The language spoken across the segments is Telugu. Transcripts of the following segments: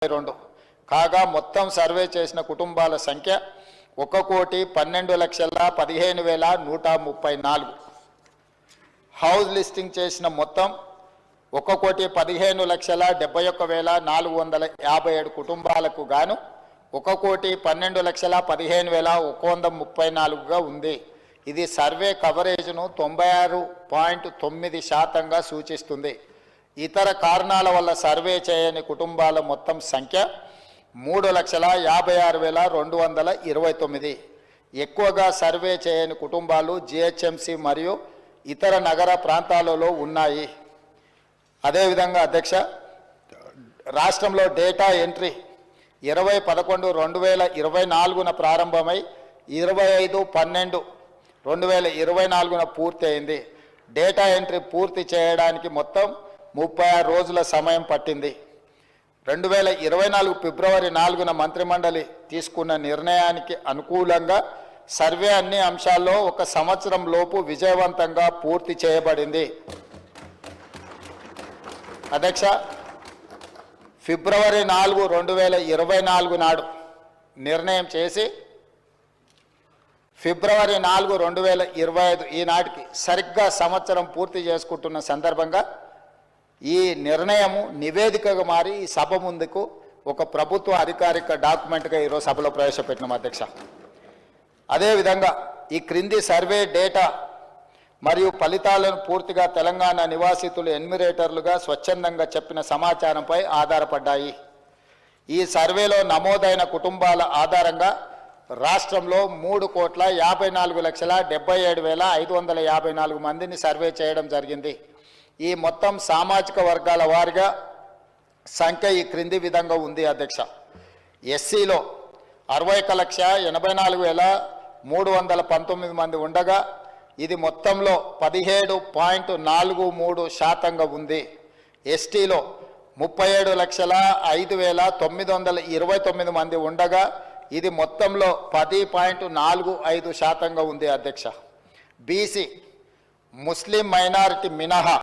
2 కాగా మొత్తం సర్వే చేసిన కుటుంబాల సంఖ్య 1,12,15,134. హౌస్ లిస్టింగ్ చేసిన మొత్తం 1,15,71,457 కుటుంబాలకు గాను 1,12,15,134గా ఉంది. ఇది సర్వే కవరేజ్ను 96.9% సూచిస్తుంది. ఇతర కారణాల వల్ల సర్వే చేయని కుటుంబాల మొత్తం సంఖ్య 3,56,229. ఎక్కువగా సర్వే చేయని కుటుంబాలు జిహెచ్ఎంసి మరియు ఇతర నగర ప్రాంతాలలో ఉన్నాయి. అదేవిధంగా అధ్యక్ష, రాష్ట్రంలో డేటా ఎంట్రీ 20/11/2024న ప్రారంభమై 25/12/2024న పూర్తి అయింది. డేటా ఎంట్రీ పూర్తి చేయడానికి మొత్తం 36 రోజుల సమయం పట్టింది. 2024 ఫిబ్రవరి 4న మంత్రిమండలి తీసుకున్న నిర్ణయానికి అనుకూలంగా సర్వే అన్ని అంశాల్లో 1 సంవత్సరం లోపు విజయవంతంగా పూర్తి చేయబడింది. అధ్యక్ష, ఫిబ్రవరి 4, 2024 నాడు నిర్ణయం చేసి ఫిబ్రవరి 4, 2025 ఈనాటికి సరిగ్గా సంవత్సరం పూర్తి చేసుకుంటున్న సందర్భంగా ఈ నిర్ణయము నివేదికగా మారి ఈ సభ ముందుకు ఒక ప్రభుత్వ అధికారిక డాక్యుమెంట్గా ఈరోజు సభలో ప్రవేశపెట్టినాం అధ్యక్ష. అదేవిధంగా ఈ క్రింది సర్వే డేటా మరియు ఫలితాలను పూర్తిగా తెలంగాణ నివాసితులు ఎన్యూమరేటర్లుగా స్వచ్ఛందంగా చెప్పిన సమాచారంపై ఆధారపడ్డాయి. ఈ సర్వేలో నమోదైన కుటుంబాల ఆధారంగా రాష్ట్రంలో 3,54,77,554 మందిని సర్వే చేయడం జరిగింది. ఈ మొత్తం సామాజిక వర్గాల వారిగా సంఖ్య ఈ క్రింది విధంగా ఉంది అధ్యక్ష. ఎస్సీలో 61,84,319 మంది ఉండగా ఇది మొత్తంలో 17.43% ఉంది. ఎస్టీలో 37,05,929 మంది ఉండగా ఇది మొత్తంలో 10.45% ఉంది అధ్యక్ష. బీసీ ముస్లిం మైనారిటీ మినహా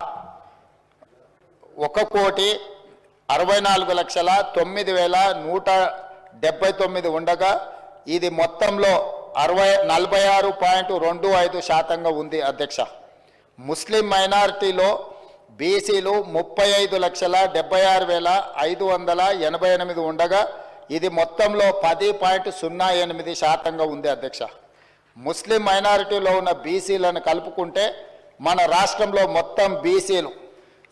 1,64,09,179 ఉండగా ఇది మొత్తంలో 46.25% ఉంది అధ్యక్ష. ముస్లిం మైనారిటీలో బీసీలు 35,76,588 ఉండగా ఇది మొత్తంలో 10.08% ఉంది అధ్యక్ష. ముస్లిం మైనారిటీలో ఉన్న బీసీలను కలుపుకుంటే మన రాష్ట్రంలో మొత్తం బీసీలు